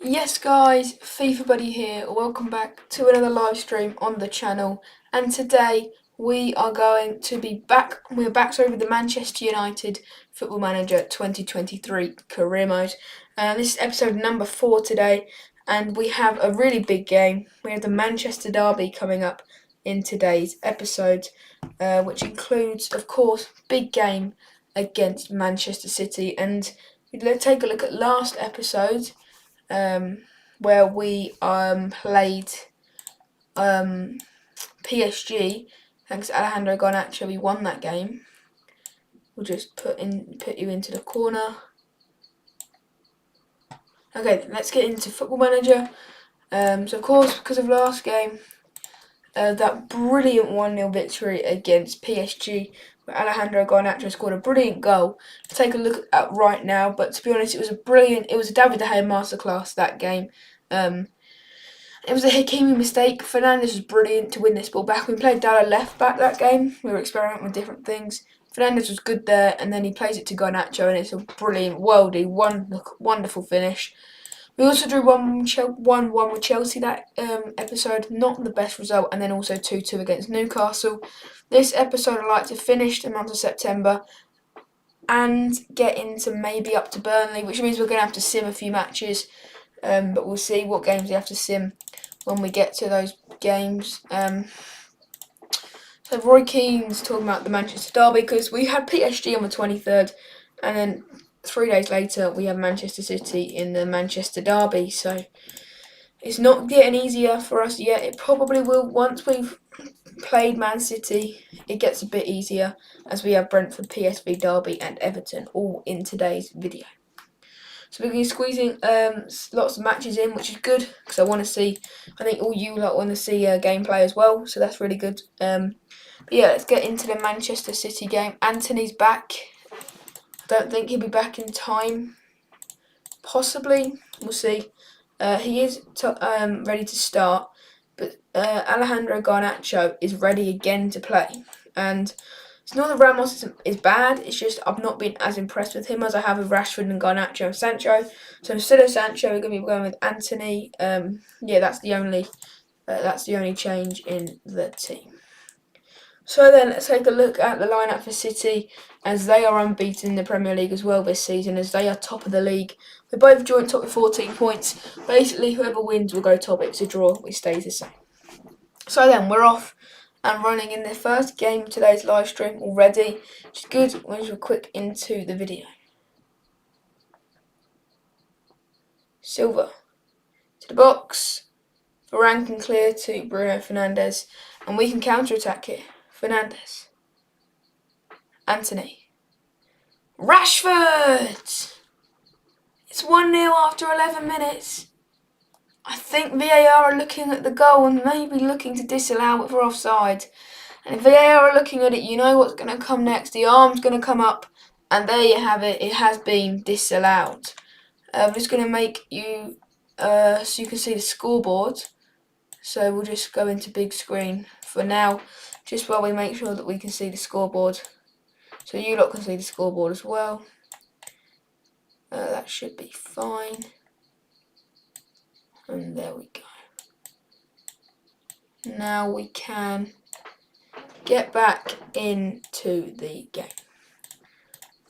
Yes guys, FIFA Buddy here. Welcome back to another live stream on the channel. And today we are going to be back. We're back with the Manchester United Football Manager 2023 career mode. This is episode number 4 today, and we have a really big game. We have the Manchester Derby coming up in today's episode, which includes, of course, big game against Manchester City. And let's take a look at last episode. Where we played PSG. Thanks to Alejandro Garnacho, we won that game. We'll just put you into the corner. Okay, let's get into Football Manager. So of course, because of last game, that brilliant 1-0 victory against PSG, where Alejandro Garnacho scored a brilliant goal. Take a look at right now, but to be honest, it was a David De Gea masterclass, that game. It was a Hakimi mistake. Fernandes was brilliant to win this ball back. We played Dalla left back that game. We were experimenting with different things. Fernandes was good there, and then he plays it to Garnacho, and it's a brilliant, worldy, wonderful finish. We also drew 1-1 with Chelsea that episode, not the best result, and then also 2-2 against Newcastle. This episode I'd like to finish the month of September and get into maybe up to Burnley, which means we're going to have to sim a few matches, but we'll see what games we have to sim when we get to those games. So Roy Keane's talking about the Manchester Derby, because we had PSG on the 23rd, and then 3 days later we have Manchester City in the Manchester Derby. So it's not getting easier for us yet. It probably will once we've played Man City. It gets a bit easier, as we have Brentford, PSV, Derby and Everton all in today's video. So we're going to be squeezing lots of matches in, which is good, because I think all you lot want to see gameplay as well, so that's really good. But yeah, let's get into the Manchester City game. Anthony's back. I don't think he'll be back in time. Possibly, we'll see. He is ready to start, but Alejandro Garnacho is ready again to play. And it's not that Ramos is bad, it's just I've not been as impressed with him as I have with Rashford and Garnacho and Sancho. So instead of Sancho, we're going to be going with Anthony. Yeah, that's the only change in the team. So then let's take a look at the lineup for City, as they are unbeaten in the Premier League as well this season, as they are top of the league. We're both joint top with 14 points. Basically, whoever wins will go top. It's a draw, which stays the same. So then we're off and running in the first game of today's live stream already, which is good. We'll just quick into the video. Silva to the box. Varane can clear to Bruno Fernandes, and we can counter-attack here. Fernandes. Anthony. Rashford! It's 1-0 after 11 minutes. I think VAR are looking at the goal and maybe looking to disallow it for offside. And if VAR are looking at it, you know what's going to come next. The arm's going to come up, and there you have it. It has been disallowed. I'm just going to make you so you can see the scoreboard. So we'll just go into big screen for now, just while we make sure that we can see the scoreboard. So you lot can see the scoreboard as well. That should be fine. And there we go. Now we can get back into the game.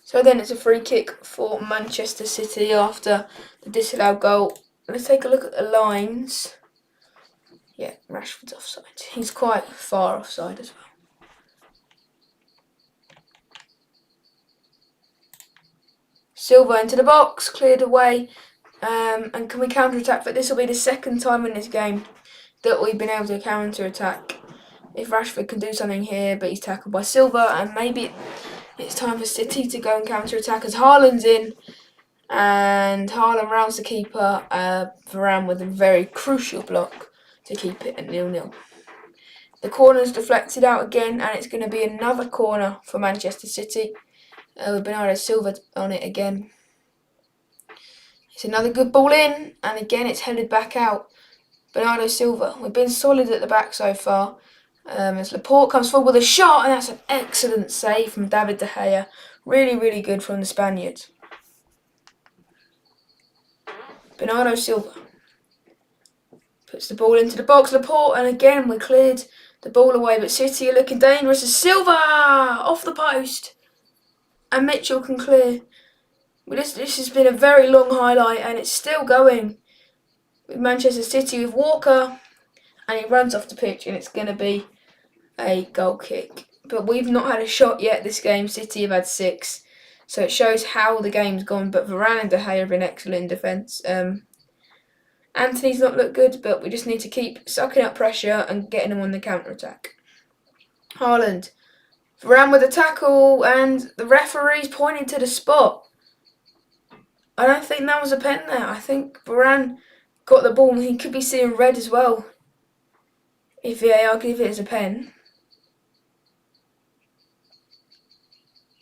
So then it's a free kick for Manchester City after the disallowed goal. Let's take a look at the lines. Yeah, Rashford's offside. He's quite far offside as well. Silva into the box, cleared away. And can we counter-attack? But this will be the second time in this game that we've been able to counter-attack. If Rashford can do something here, but he's tackled by Silva, and maybe it's time for City to go and counter-attack as Haaland's in. And Haaland rounds the keeper, Varane with a very crucial block to keep it at 0-0. The corner's deflected out again, and it's going to be another corner for Manchester City. With Bernardo Silva on it again. It's another good ball in, and again it's headed back out. Bernardo Silva. We've been solid at the back so far. As Laporte comes forward with a shot, and that's an excellent save from David De Gea. Really, really good from the Spaniard. Bernardo Silva. Puts the ball into the box, Laporte, and again we cleared the ball away, but City are looking dangerous as Silva off the post. And Mitchell can clear. This has been a very long highlight and it's still going. With Manchester City with Walker, and he runs off the pitch and it's going to be a goal kick. But we've not had a shot yet this game. City have had 6. So it shows how the game's gone. But Varane and De Gea have been excellent in defence. Anthony's not looked good, but we just need to keep sucking up pressure and getting him on the counter-attack. Haaland. Varane with a tackle and the referee's pointing to the spot. I don't think that was a pen there. I think Varane got the ball and he could be seeing red as well. If VAR give it as a pen.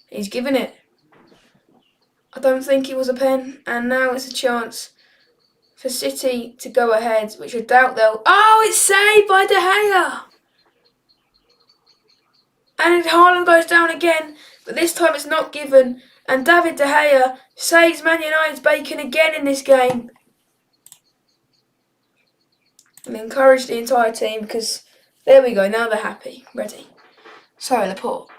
He's given it. I don't think it was a pen, and now it's a chance for City to go ahead, which I doubt they'll... Oh, it's saved by De Gea! And Haaland goes down again, but this time it's not given, and David De Gea saves Man United's bacon again in this game. And encourage the entire team because there we go, now they're happy, ready. Sorry, Laporte.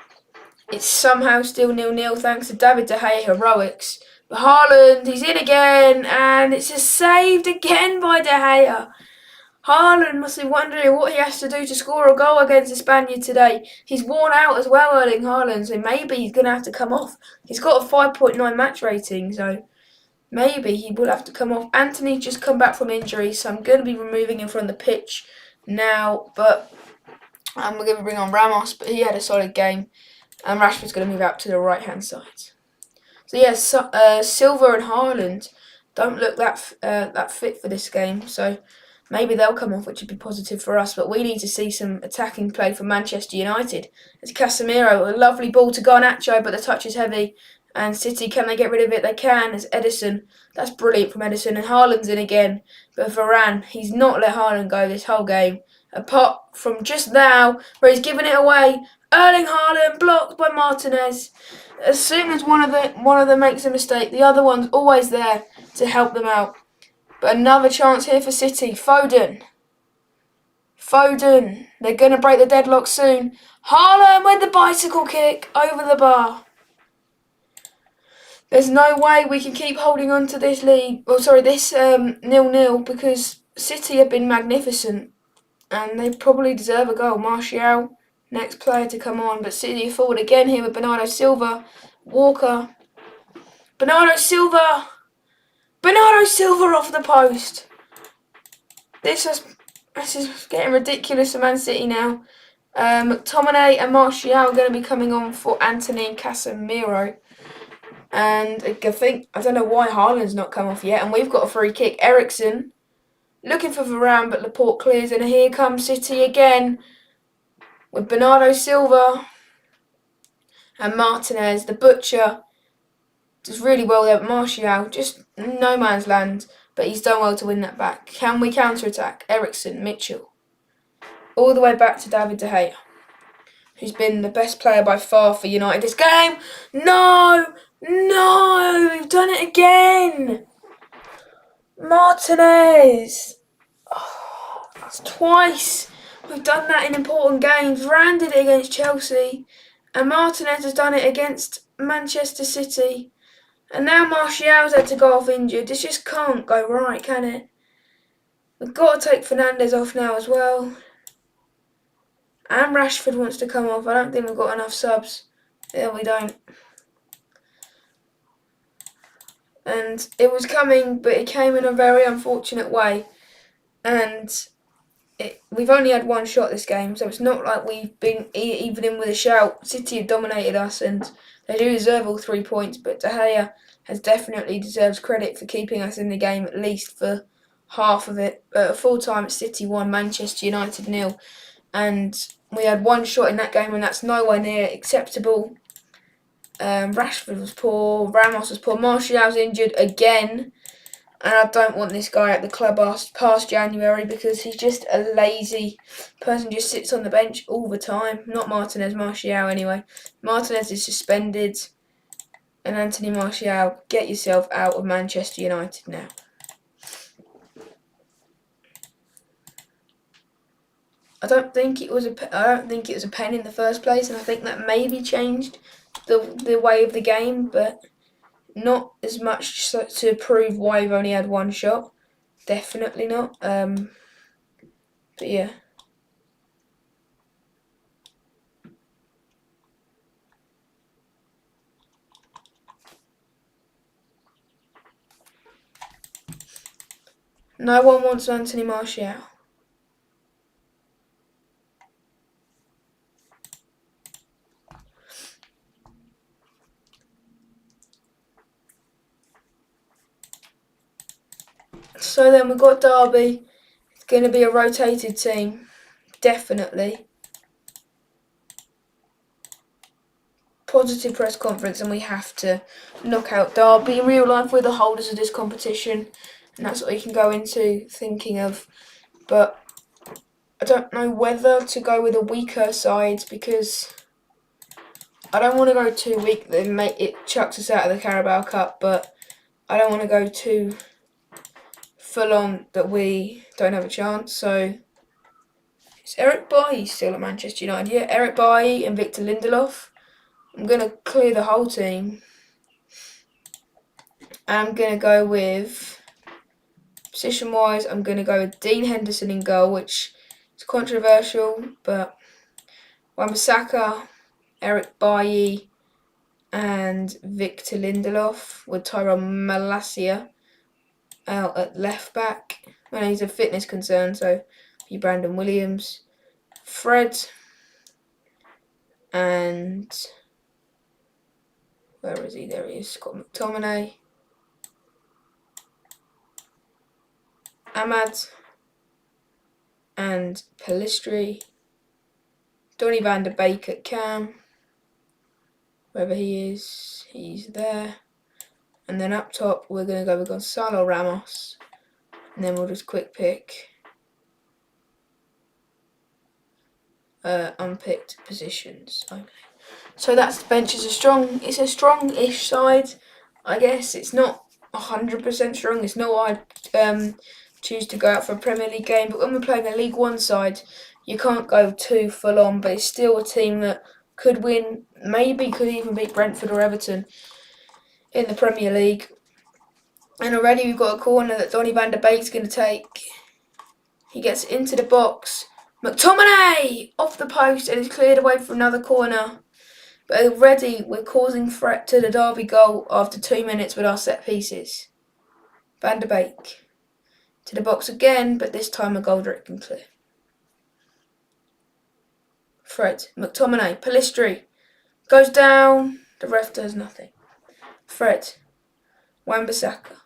It's somehow still 0-0 thanks to David De Gea heroics. But Haaland, he's in again, and it's just saved again by De Gea. Haaland must be wondering what he has to do to score a goal against the Spaniard today. He's worn out as well, Erling Haaland, so maybe he's going to have to come off. He's got a 5.9 match rating, so maybe he will have to come off. Anthony's just come back from injury, so I'm going to be removing him from the pitch now. But I'm going to bring on Ramos, but he had a solid game. And Rashford's going to move out to the right-hand side. So yes, Silva and Haaland don't look that fit for this game. So maybe they'll come off, which would be positive for us. But we need to see some attacking play from Manchester United. It's Casemiro, a lovely ball to Garnacho, but the touch is heavy. And City, can they get rid of it? They can. It's Edison. That's brilliant from Edison. And Haaland's in again. But Varane, he's not let Haaland go this whole game. Apart from just now, where he's given it away. Erling Haaland blocked by Martinez. As soon as one of them makes a mistake, the other one's always there to help them out. But another chance here for City. Foden. They're going to break the deadlock soon. Haaland with the bicycle kick over the bar. There's no way we can keep holding on to this lead. Oh, sorry, this 0-0 because City have been magnificent. And they probably deserve a goal. Martial. Next player to come on, but City forward again here with Bernardo Silva, Walker, Bernardo Silva off the post. This is getting ridiculous for Man City now. McTominay and Martial are going to be coming on for Anthony and Casemiro. And I don't know why Haaland's not come off yet, and we've got a free kick. Eriksen looking for Varane, but Laporte clears, and here comes City again. With Bernardo Silva and Martinez, the butcher, does really well there. But Martial, just no man's land, but he's done well to win that back. Can we counter-attack? Eriksen, Mitchell. All the way back to David De Gea, who's been the best player by far for United this game. No! We've done it again! Martinez! Oh, that's twice. We've done that in important games. Varane did it against Chelsea. And Martinez has done it against Manchester City. And now Martial's had to go off injured. This just can't go right, can it? We've got to take Fernandes off now as well. And Rashford wants to come off. I don't think we've got enough subs. Yeah, we don't. And it was coming, but it came in a very unfortunate way. And we've only had one shot this game, so it's not like we've been even in with a shout. City have dominated us, and they do deserve all 3 points, but De Gea has definitely deserves credit for keeping us in the game, at least for half of it. But full time, it's City 1, Manchester United 0, and we had one shot in that game, and that's nowhere near acceptable. Rashford was poor, Ramos was poor, Martial's injured again. And I don't want this guy at the club past January because he's just a lazy person, just sits on the bench all the time. Not Martinez, Martial anyway. Martinez is suspended. And Anthony Martial, get yourself out of Manchester United now. I don't think it was a pen in the first place, and I think that maybe changed the way of the game, but not as much to prove why we've only had one shot. Definitely not. But yeah. No one wants Anthony Martial. So then we've got Derby. It's going to be a rotated team. Definitely. Positive press conference, and we have to knock out Derby. In real life, we're the holders of this competition, and that's what we can go into thinking of. But I don't know whether to go with a weaker side, because I don't want to go too weak that it chucks us out of the Carabao Cup, but I don't want to go too full on that we don't have a chance. So it's Eric Bailly still at Manchester United. Yeah, Eric Bailly and Victor Lindelof. I'm going to clear the whole team. And I'm going to go with, position-wise, I'm going to go with Dean Henderson in goal, which is controversial, but Wan-Bissaka, Eric Bailly, and Victor Lindelof with Tyrone Malacia out at left back. Well, he's a fitness concern, so be Brandon Williams, Fred, and where is he? There he is. Scott McTominay, Ahmad, and Pellistri. Donny van der Beek at cam. Wherever he is, he's there. And then up top, we're going to go with Gonzalo Ramos. And then we'll just quick pick unpicked positions. Okay. So that's the bench. It's a strong-ish side. I guess it's not 100% strong. It's not what I'd choose to go out for a Premier League game. But when we're playing a League One side, you can't go too full on. But it's still a team that could win, maybe could even beat Brentford or Everton in the Premier League. And already we've got a corner that Donny van der Beek's going to take. He gets into the box. McTominay off the post and is cleared away for another corner. But already we're causing threat to the Derby goal after 2 minutes with our set pieces. Van der Beek to the box again, but this time a goal direct and clear. Fred, McTominay, Pellistri goes down. The ref does nothing. Fred, Wan-Bissaka,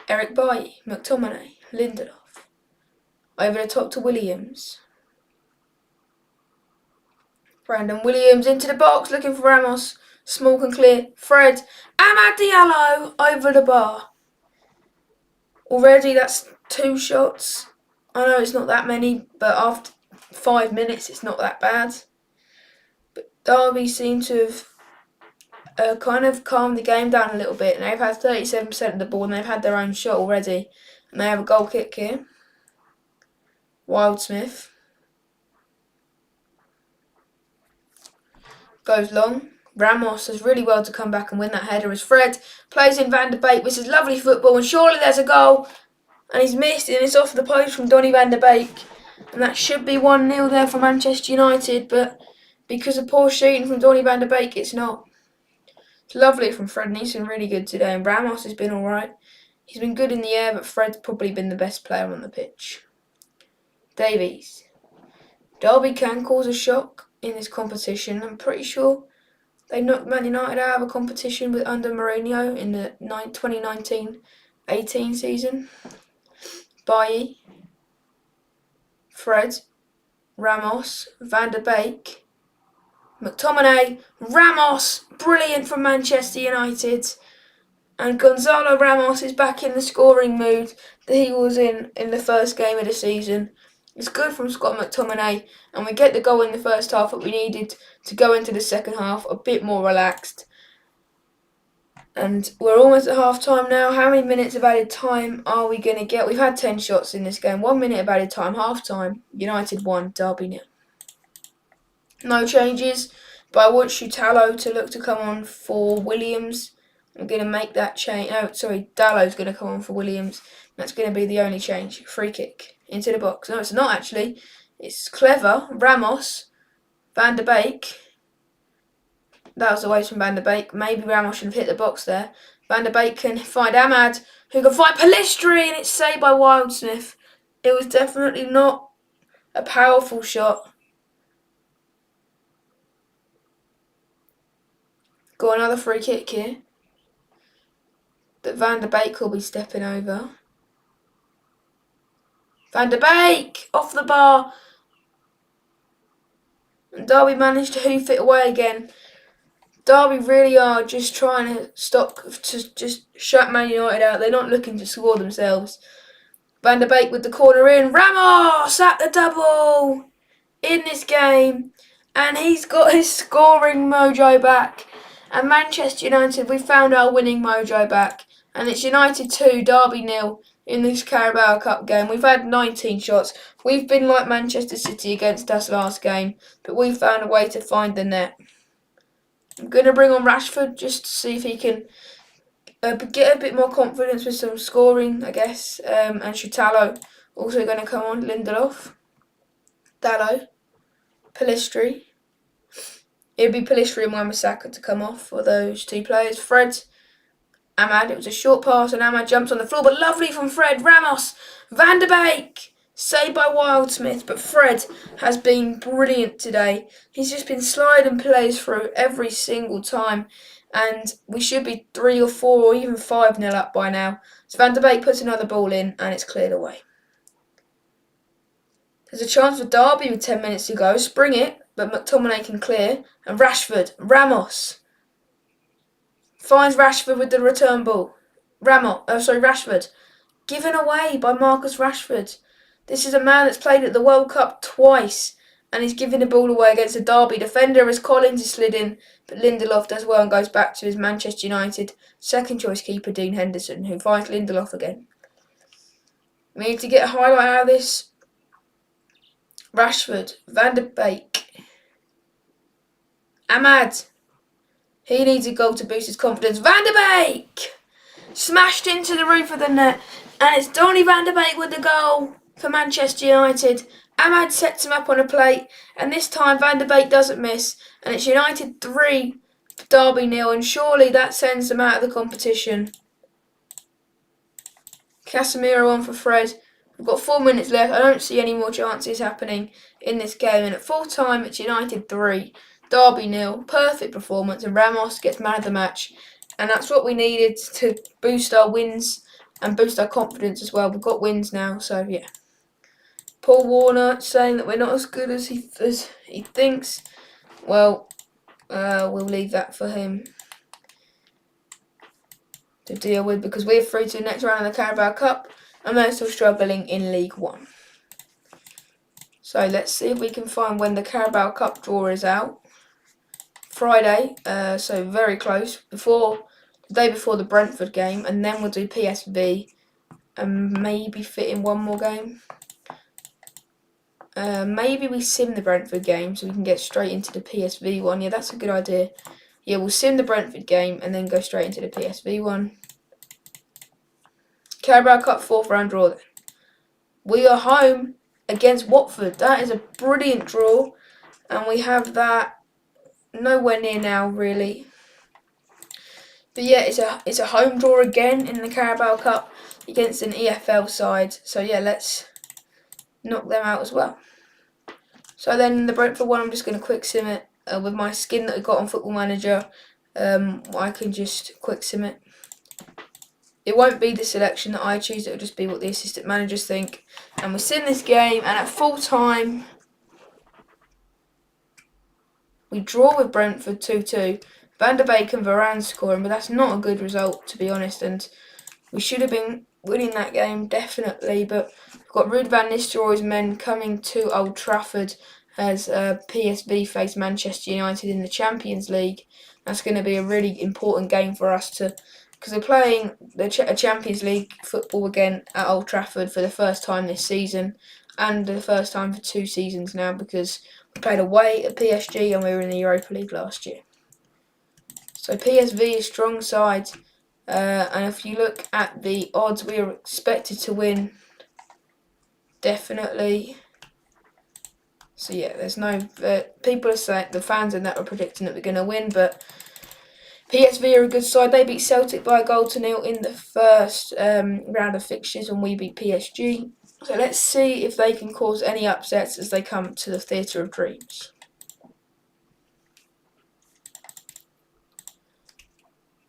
Eric Bailly, McTominay, Lindelof. Over the top to Williams. Brandon Williams into the box, looking for Ramos. Small and clear. Fred. Amad Diallo over the bar. Already that's 2 shots. I know it's not that many, but after 5 minutes it's not that bad. But Derby seem to have kind of calmed the game down a little bit. And they've had 37% of the ball and they've had their own shot already. And they have a goal kick here. Wildsmith goes long. Ramos does really well to come back and win that header as Fred plays in Van der Beek, which is lovely football, and surely there's a goal. And he's missed, and it's off the post from Donny van der Beek. And that should be 1-0 there for Manchester United, but because of poor shooting from Donny van der Beek, it's not. It's lovely from Fred, and he's been really good today, and Ramos has been alright. He's been good in the air, but Fred's probably been the best player on the pitch. Davies. Derby can cause a shock in this competition. I'm pretty sure they knocked Man United out of a competition with under Mourinho in the 2019-18 season. Bailly, Fred, Ramos, Van der Beek, McTominay, Ramos, brilliant from Manchester United. And Gonzalo Ramos is back in the scoring mood that he was in the first game of the season. It's good from Scott McTominay, and we get the goal in the first half that we needed to go into the second half a bit more relaxed. And we're almost at half time now. How many minutes of added time are we going to get? We've had 10 shots in this game. 1 minute of added time, half time. United 1, Derby 0. No changes, but I want Shutalo to look to come on for Williams. I'm going to make that change. Oh, sorry, Dallow's going to come on for Williams. That's going to be the only change. Free kick into the box. No, it's not actually. It's clever. Ramos, Van der Beek. That was away from Van der Beek. Maybe Ramos should have hit the box there. Van der Beek can find Ahmad, who can find Palistri, and it's saved by Wildsmith. It was definitely not a powerful shot. Got another free kick here that Van der Beek will be stepping over. Van der Beek off the bar. And Derby managed to hoof it away again. Derby really are just trying to just shut Man United out. They're not looking to score themselves. Van der Beek with the corner in. Ramos at the double in this game. And he's got his scoring mojo back. And Manchester United, we found our winning mojo back. And it's United 2, Derby 0 in this Carabao Cup game. We've had 19 shots. We've been like Manchester City against us last game. But we found a way to find the net. I'm going to bring on Rashford just to see if he can get a bit more confidence with some scoring, I guess. And Shutalo also going to come on. Lindelof. Dallo. Palistri. It would be Palistri and Wan-Bissaka to come off for those two players. Fred. Ahmad. It was a short pass and Ahmad jumps on the floor. But lovely from Fred. Ramos. Van der Beek. Saved by Wildsmith, but Fred has been brilliant today. He's just been sliding plays through every single time, and we should be 3 or 4 or even 5-0 up by now. So Van der Beek puts another ball in, and it's cleared away. There's a chance for Derby with 10 minutes to go. Spring it, but McTominay can clear. And Ramos finds Rashford with the return ball. Rashford. Given away by Marcus Rashford. This is a man that's played at the World Cup twice and he's giving the ball away against a Derby defender as Collins is slid in, but Lindelof does well and goes back to his Manchester United second choice keeper Dean Henderson, who finds Lindelof again. We need to get a highlight out of this. Rashford, Van der Beek, Ahmad. He needs a goal to boost his confidence. Van der Beek! Smashed into the roof of the net, and it's Donny Van der Beek with the goal for Manchester United. Ahmad sets him up on a plate, and this time Van der Beek doesn't miss, and it's United 3, Derby 0, and surely that sends them out of the competition. Casemiro on for Fred. We've got 4 minutes left. I don't see any more chances happening in this game, and at full time it's United 3, Derby 0. Perfect performance, and Ramos gets man of the match, and that's what we needed to boost our wins and boost our confidence as well. We've got wins now, so yeah. Paul Warner saying that we're not as good as he thinks. Well, we'll leave that for him to deal with because we're through to the next round of the Carabao Cup and they're still struggling in League One. So let's see if we can find when the Carabao Cup draw is out. Friday, so very close, the day before the Brentford game, and then we'll do PSV and maybe fit in one more game. Maybe we sim the Brentford game so we can get straight into the PSV one. Yeah, that's a good idea. Yeah, we'll sim the Brentford game and then go straight into the PSV one. Carabao Cup 4th round draw then. We are home against Watford. That is a brilliant draw. And we have that nowhere near now, really. But yeah, it's a home draw again in the Carabao Cup against an EFL side. So yeah, let's knock them out as well. So then the Brentford one, I'm just going to quick sim it with my skin that I got on Football Manager. I can just quick sim it. It won't be the selection that I choose, it'll just be what the assistant managers think. And we sim this game, and at full time, we draw with Brentford 2-2. Van der Beek and Varane scoring, but that's not a good result, to be honest. And we should have been winning that game, definitely. But we've got Ruud van Nistelrooy's men coming to Old Trafford as PSV face Manchester United in the Champions League. That's going to be a really important game for us because we're playing the Champions League football again at Old Trafford for the first time this season, and the first time for 2 seasons now, because we played away at PSG and we were in the Europa League last year. So PSV is strong side, and if you look at the odds, we are expected to win, definitely. So yeah, there's no people are saying, the fans and that are predicting that we're going to win, but PSV are a good side. They beat Celtic by 1-0 in the first round of fixtures, and we beat PSG. So let's see if they can cause any upsets as they come to the Theatre of Dreams.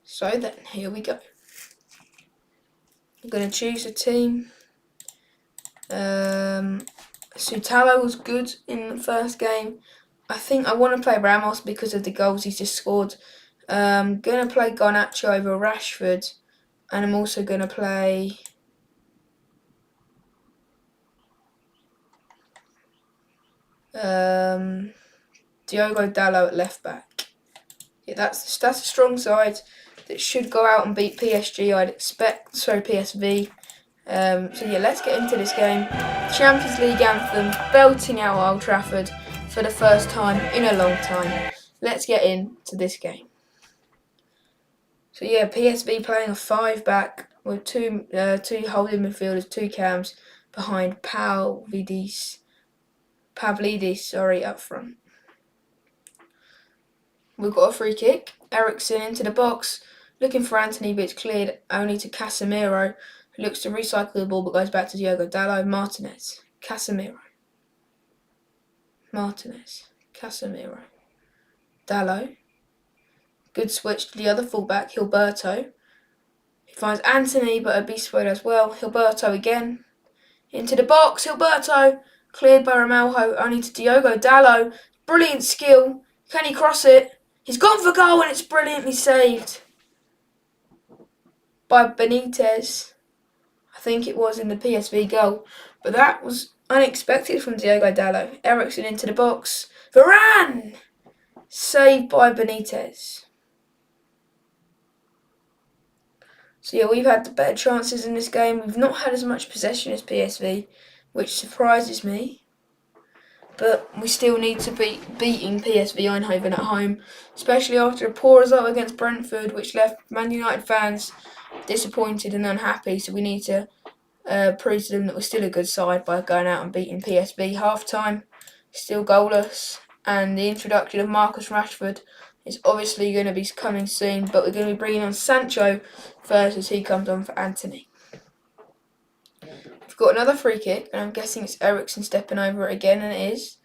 So then, here we go. I'm going to choose a team. Sutalo was good in the first game. I think I want to play Ramos because of the goals he's just scored. I'm going to play Garnacho over Rashford. And I'm also going to play Diogo Dalot at left back. Yeah, that's a strong side that should go out and beat PSG, I'd expect. Sorry, PSV. So yeah, let's get into this game. Champions League anthem, belting out Old Trafford for the first time in a long time. Let's get into this game. So yeah, PSV playing a 5-back with two holding midfielders, 2 cams behind Pavlidis, up front. We've got a free kick. Eriksen into the box, looking for Anthony, but it's cleared only to Casemiro, who looks to recycle the ball but goes back to Diogo Dalot. Martinez, Casemiro, Dalot. Good switch to the other fullback, Gilberto. He finds Anthony, but Obispo as well. Gilberto again. Into the box, Gilberto. Cleared by Ramalho, only to Diogo Dalot. Brilliant skill. Can he cross it? He's gone for goal and it's brilliantly saved by Benitez. I think it was in the PSV goal. But that was unexpected from Diogo Dalot. Eriksen into the box. Varane! Saved by Benitez. So yeah, we've had the better chances in this game. We've not had as much possession as PSV, which surprises me. But we still need to be beating PSV Eindhoven at home, especially after a poor result against Brentford, which left Man United fans disappointed and unhappy. So we need to prove to them that we're still a good side by going out and beating PSV. Half-time, still goalless, and the introduction of Marcus Rashford is obviously going to be coming soon, but we're going to be bringing on Sancho first as he comes on for Anthony. We've got another free kick, and I'm guessing it's Eriksen stepping over it again, and it is.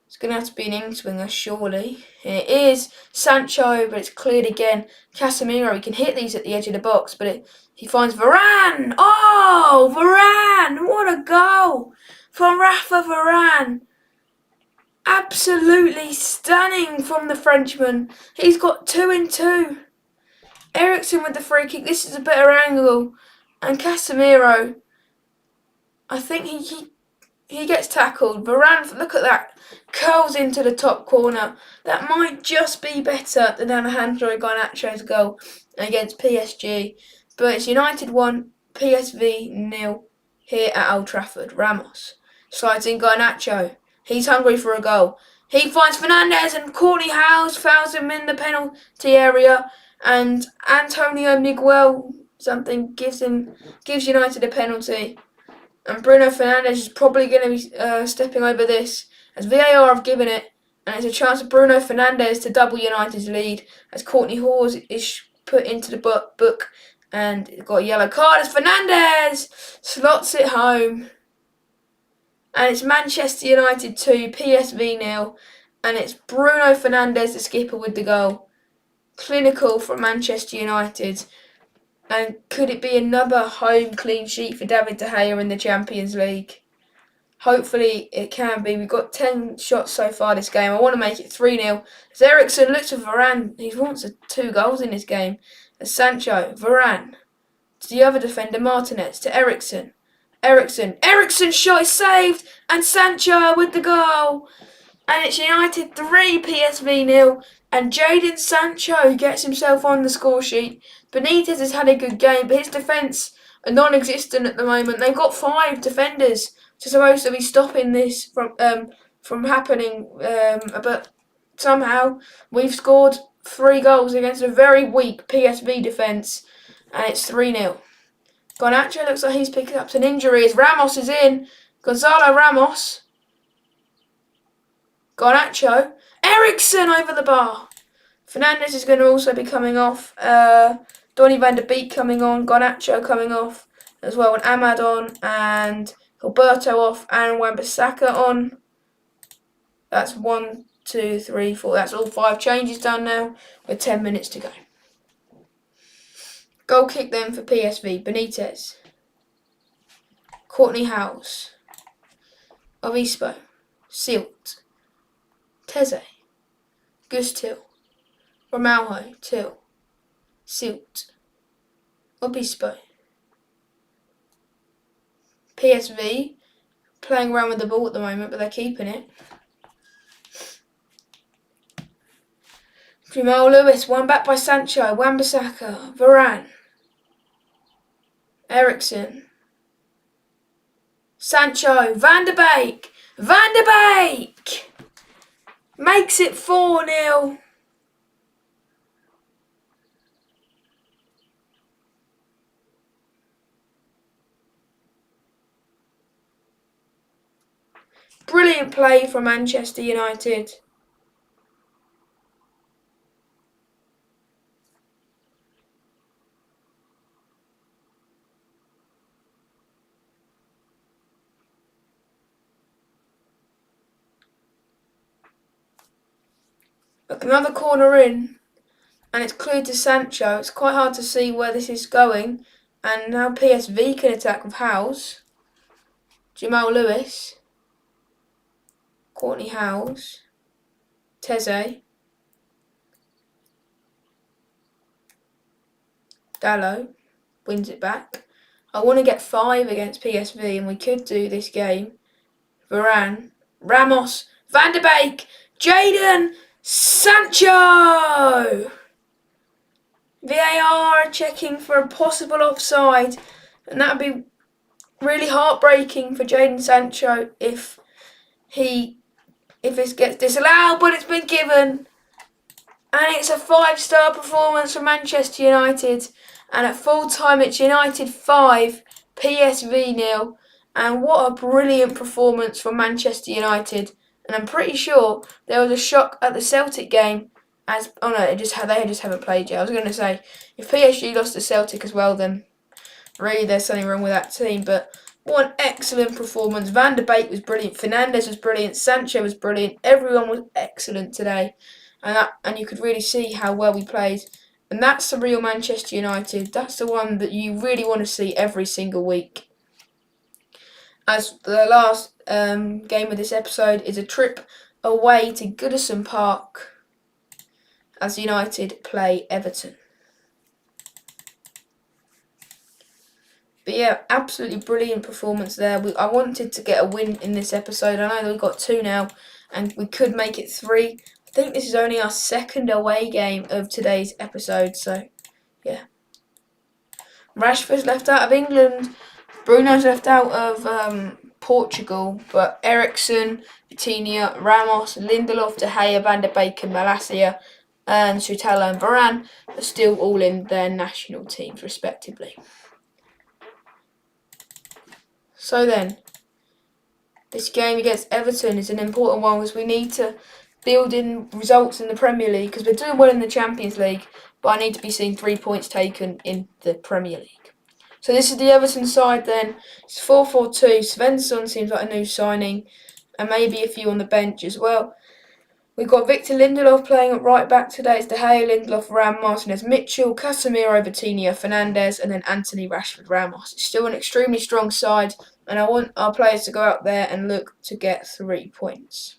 It's going to have to be an in-swinger, surely. And it is Sancho, but it's cleared again. Casemiro, he can hit these at the edge of the box, but he finds Varane. Oh, Varane! What a goal from Rafa Varane. Absolutely stunning from the Frenchman. He's got 2 in 2. Eriksen with the free kick. This is a better angle. And Casemiro, I think he gets tackled. Varane, look at that. Curls into the top corner. That might just be better than Alejandro Garnacho's goal against PSG. But it's United 1, PSV 0 here at Old Trafford. Ramos slides in Garnacho. He's hungry for a goal. He finds Fernandez and Courtney Howes fouls him in the penalty area. And Antonio Miguel gives United a penalty. And Bruno Fernandes is probably going to be stepping over this, as VAR have given it, and it's a chance for Bruno Fernandes to double United's lead, as Courtney Hawes is put into the book, and got a yellow card as Fernandes slots it home. And it's Manchester United 2, PSV 0, and it's Bruno Fernandes, the skipper, with the goal. Clinical from Manchester United. And could it be another home clean sheet for David De Gea in the Champions League? Hopefully it can be. We've got 10 shots so far this game. I want to make it 3-0. As Eriksen looks for Varane. He wants 2 goals in this game. As Sancho, Varane, to the other defender, Martinez, to Eriksen's shot is saved, and Sancho with the goal. And it's United 3, PSV 0. And Jadon Sancho gets himself on the score sheet. Benitez has had a good game, but his defence are non-existent at the moment. They've got 5 defenders which are supposed to be stopping this from happening. But somehow we've scored 3 goals against a very weak PSV defence. And it's 3-0. Garnacho looks like he's picking up an injury as Ramos is in. Gonzalo Ramos. Garnacho. Eriksen over the bar. Fernandes is going to also be coming off. Donny van de Beek coming on. Garnacho coming off as well. And Ahmad on. And Gilberto off. And Wan-Bissaka on. That's 1, 2, 3, 4. That's all 5 changes done now with 10 minutes to go. Goal kick then for PSV. Benitez. Courtney House. Obispo. Silt. Teze. Gustil. Romalho. Till. Silt. Obispo. PSV playing around with the ball at the moment, but they're keeping it. Jamal Lewis, one back by Sancho, Wan-Bissaka, Varane, Eriksen, Sancho, Van de Beek, Van de Beek makes it 4-0. Brilliant play from Manchester United. Look, another corner in, and it's cleared to Sancho. It's quite hard to see where this is going, and now PSV can attack with House, Jamal Lewis, Courtney House, Teze, Dallo wins it back. I want to get 5 against PSV, and we could do this game. Varane, Ramos, Van de Beek, Jadon Sancho! VAR checking for a possible offside, and that would be really heartbreaking for Jadon Sancho if this gets disallowed, but it's been given. And it's a 5-star performance from Manchester United. And at full time, it's United 5, PSV 0. And what a brilliant performance from Manchester United. And I'm pretty sure there was a shock at the Celtic game. They just haven't played yet. I was going to say, if PSG lost to Celtic as well, then really there's something wrong with that team. But what an excellent performance. Van de Beek was brilliant. Fernandes was brilliant. Sancho was brilliant. Everyone was excellent today. And you could really see how well we played. And that's the real Manchester United. That's the one that you really want to see every single week. As the last game of this episode is a trip away to Goodison Park as United play Everton. But yeah, absolutely brilliant performance there. I wanted to get a win in this episode. I know that we've got 2 now, and we could make it 3. I think this is only our 2nd away game of today's episode, so yeah. Rashford's left out of England. Bruno's left out of Portugal, but Eriksen, Vitinha, Ramos, Lindelof, De Gea, Van de Beek and Malacia, and Sutella and Varane are still all in their national teams respectively. So then, this game against Everton is an important one because we need to build in results in the Premier League because we're doing well in the Champions League, but I need to be seeing 3 points taken in the Premier League. So this is the Everton side then. It's 4-4-2. Svensson seems like a new signing, and maybe a few on the bench as well. We've got Victor Lindelof playing at right back today. It's De Gea, Lindelof, Ram, Martinez, Mitchell, Casemiro, Vitinha, Fernandes, and then Anthony, Rashford, Ramos. It's still an extremely strong side, and I want our players to go out there and look to get 3 points.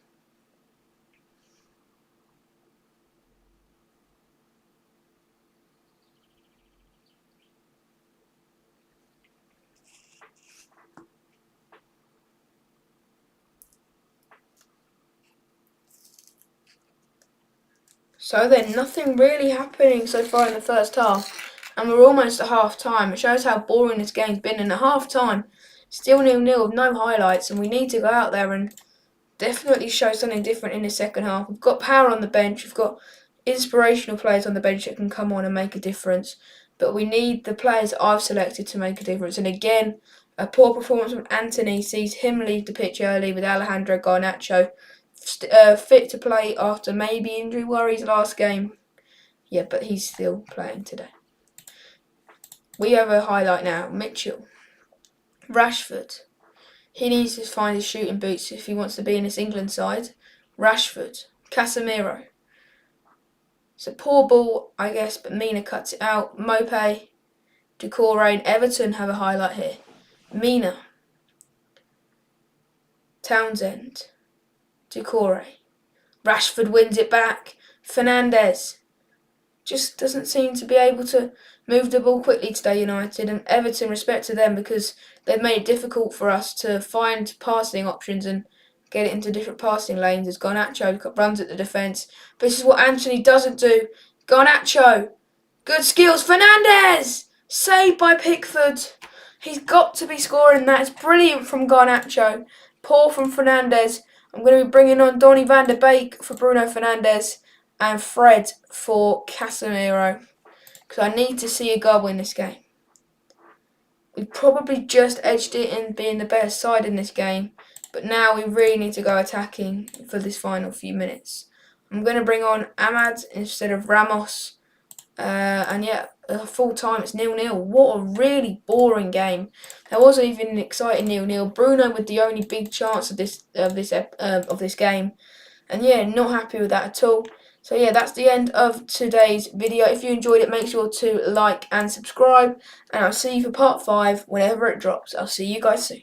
So then, nothing really happening so far in the first half, and we're almost at half time. It shows how boring this game's been. And at half time, still 0-0 with no highlights, and we need to go out there and definitely show something different in the second half. We've got power on the bench. We've got inspirational players on the bench that can come on and make a difference. But we need the players I've selected to make a difference. And again, a poor performance from Anthony sees him leave the pitch early with Alejandro Garnacho fit to play after maybe injury worries last game. Yeah, but he's still playing today. We have a highlight now. Mitchell. Rashford. He needs to find his shooting boots if he wants to be in this England side. Rashford. Casemiro. It's a poor ball, I guess, but Mina cuts it out. Mope. Doucouré and Everton have a highlight here. Mina. Townsend. Doucouré. Rashford wins it back. Fernandes just doesn't seem to be able to move the ball quickly today, United. And Everton, respect to them, because they've made it difficult for us to find passing options and get it into different passing lanes as Garnacho runs at the defence. But this is what Anthony doesn't do. Garnacho. Good skills. Fernandes. Saved by Pickford. He's got to be scoring that. It's brilliant from Garnacho. Poor from Fernandes. I'm going to be bringing on Donny van der Beek for Bruno Fernandes and Fred for Casemiro, because I need to see a goal in this game. We probably just edged it in being the better side in this game, but now we really need to go attacking for this final few minutes. I'm going to bring on Ahmad instead of Ramos. And yeah, full time it's 0-0. What a really boring game. There wasn't even an exciting 0-0. Bruno with the only big chance of this game, and yeah, not happy with that at all. So yeah, that's the end of today's video. If you enjoyed it, make sure to like and subscribe, and I'll see you for part 5 whenever it drops. I'll see you guys soon.